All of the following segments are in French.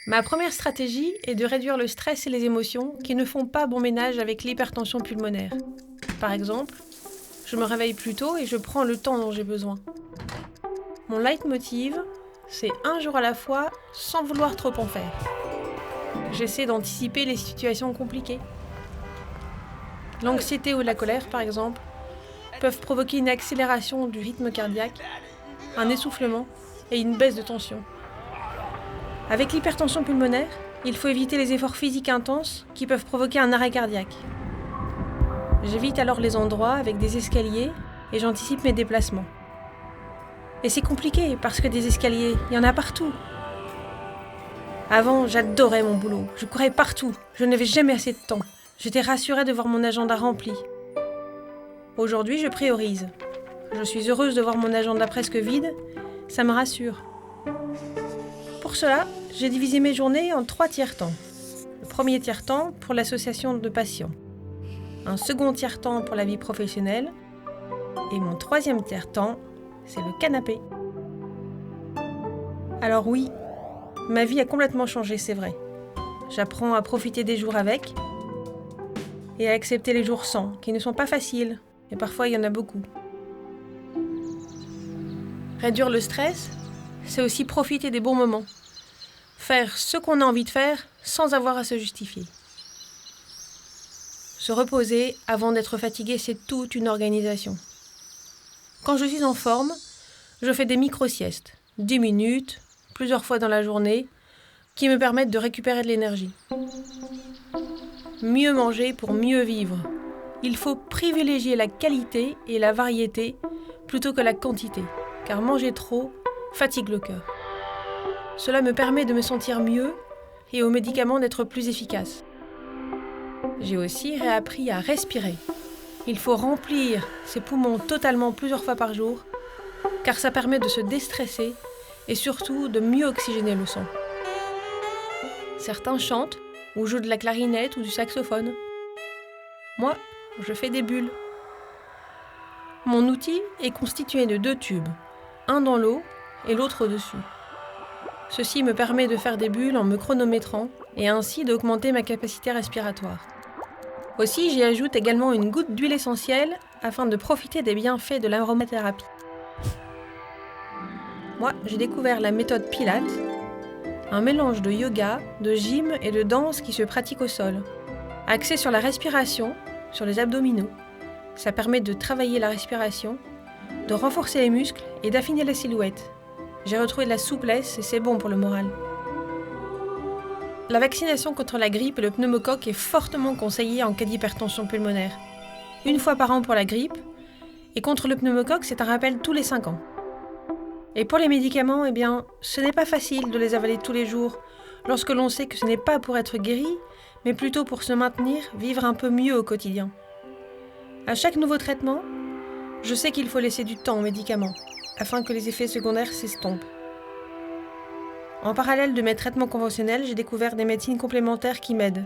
Ma première stratégie est de réduire le stress et les émotions qui ne font pas bon ménage avec l'hypertension pulmonaire. Par exemple, je me réveille plus tôt et je prends le temps dont j'ai besoin. Mon leitmotiv, c'est un jour à la fois sans vouloir trop en faire. J'essaie d'anticiper les situations compliquées. L'anxiété ou la colère, par exemple, peuvent provoquer une accélération du rythme cardiaque, un essoufflement et une baisse de tension. Avec l'hypertension pulmonaire, il faut éviter les efforts physiques intenses qui peuvent provoquer un arrêt cardiaque. J'évite alors les endroits avec des escaliers et j'anticipe mes déplacements. Et c'est compliqué parce que des escaliers, il y en a partout. Avant, j'adorais mon boulot. Je courais partout. Je n'avais jamais assez de temps. J'étais rassurée de voir mon agenda rempli. Aujourd'hui, je priorise. Je suis heureuse de voir mon agenda presque vide. Ça me rassure. Pour cela, j'ai divisé mes journées en 3 tiers-temps. Le premier tiers-temps pour l'association de patients. Un second tiers-temps pour la vie professionnelle. Et mon 3e tiers-temps, c'est le canapé. Alors oui, ma vie a complètement changé, c'est vrai. J'apprends à profiter des jours avec et à accepter les jours sans, qui ne sont pas faciles, et parfois il y en a beaucoup. Réduire le stress, c'est aussi profiter des bons moments. Faire ce qu'on a envie de faire sans avoir à se justifier. Se reposer avant d'être fatigué, c'est toute une organisation. Quand je suis en forme, je fais des micro-siestes, 10 minutes, plusieurs fois dans la journée, qui me permettent de récupérer de l'énergie. Mieux manger pour mieux vivre. Il faut privilégier la qualité et la variété plutôt que la quantité, car manger trop fatigue le cœur. Cela me permet de me sentir mieux et aux médicaments d'être plus efficace. J'ai aussi réappris à respirer. Il faut remplir ses poumons totalement plusieurs fois par jour, car ça permet de se déstresser et surtout de mieux oxygéner le sang. Certains chantent ou jouent de la clarinette ou du saxophone. Moi, je fais des bulles. Mon outil est constitué de 2 tubes, un dans l'eau et l'autre au-dessus. Ceci me permet de faire des bulles en me chronométrant et ainsi d'augmenter ma capacité respiratoire. Aussi, j'y ajoute également une goutte d'huile essentielle afin de profiter des bienfaits de l'aromathérapie. Moi, j'ai découvert la méthode Pilates, un mélange de yoga, de gym et de danse qui se pratique au sol, axé sur la respiration, sur les abdominaux. Ça permet de travailler la respiration, de renforcer les muscles et d'affiner la silhouette. J'ai retrouvé de la souplesse et c'est bon pour le moral. La vaccination contre la grippe et le pneumocoque est fortement conseillée en cas d'hypertension pulmonaire. 1 fois par an pour la grippe, et contre le pneumocoque, c'est un rappel tous les 5 ans. Et pour les médicaments, ce n'est pas facile de les avaler tous les jours, lorsque l'on sait que ce n'est pas pour être guéri, mais plutôt pour se maintenir, vivre un peu mieux au quotidien. À chaque nouveau traitement, je sais qu'il faut laisser du temps aux médicaments, afin que les effets secondaires s'estompent. En parallèle de mes traitements conventionnels, j'ai découvert des médecines complémentaires qui m'aident.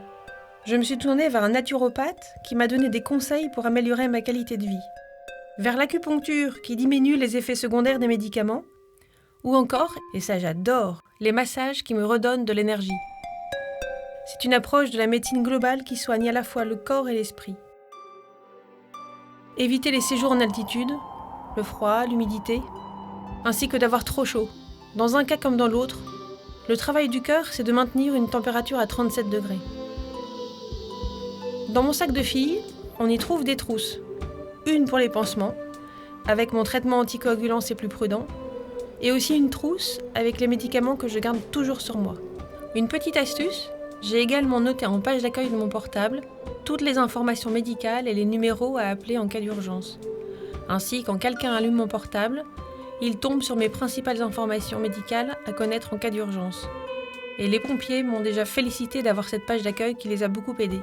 Je me suis tournée vers un naturopathe qui m'a donné des conseils pour améliorer ma qualité de vie. Vers l'acupuncture qui diminue les effets secondaires des médicaments, ou encore, et ça j'adore, les massages qui me redonnent de l'énergie. C'est une approche de la médecine globale qui soigne à la fois le corps et l'esprit. Éviter les séjours en altitude, le froid, l'humidité, ainsi que d'avoir trop chaud. Dans un cas comme dans l'autre, le travail du cœur, c'est de maintenir une température à 37 degrés. Dans mon sac de filles, on y trouve des trousses. Une pour les pansements, avec mon traitement anticoagulant c'est plus prudent, et aussi une trousse avec les médicaments que je garde toujours sur moi. Une petite astuce, j'ai également noté en page d'accueil de mon portable toutes les informations médicales et les numéros à appeler en cas d'urgence. Ainsi, quand quelqu'un allume mon portable, il tombe sur mes principales informations médicales à connaître en cas d'urgence. Et les pompiers m'ont déjà félicité d'avoir cette page d'accueil qui les a beaucoup aidés.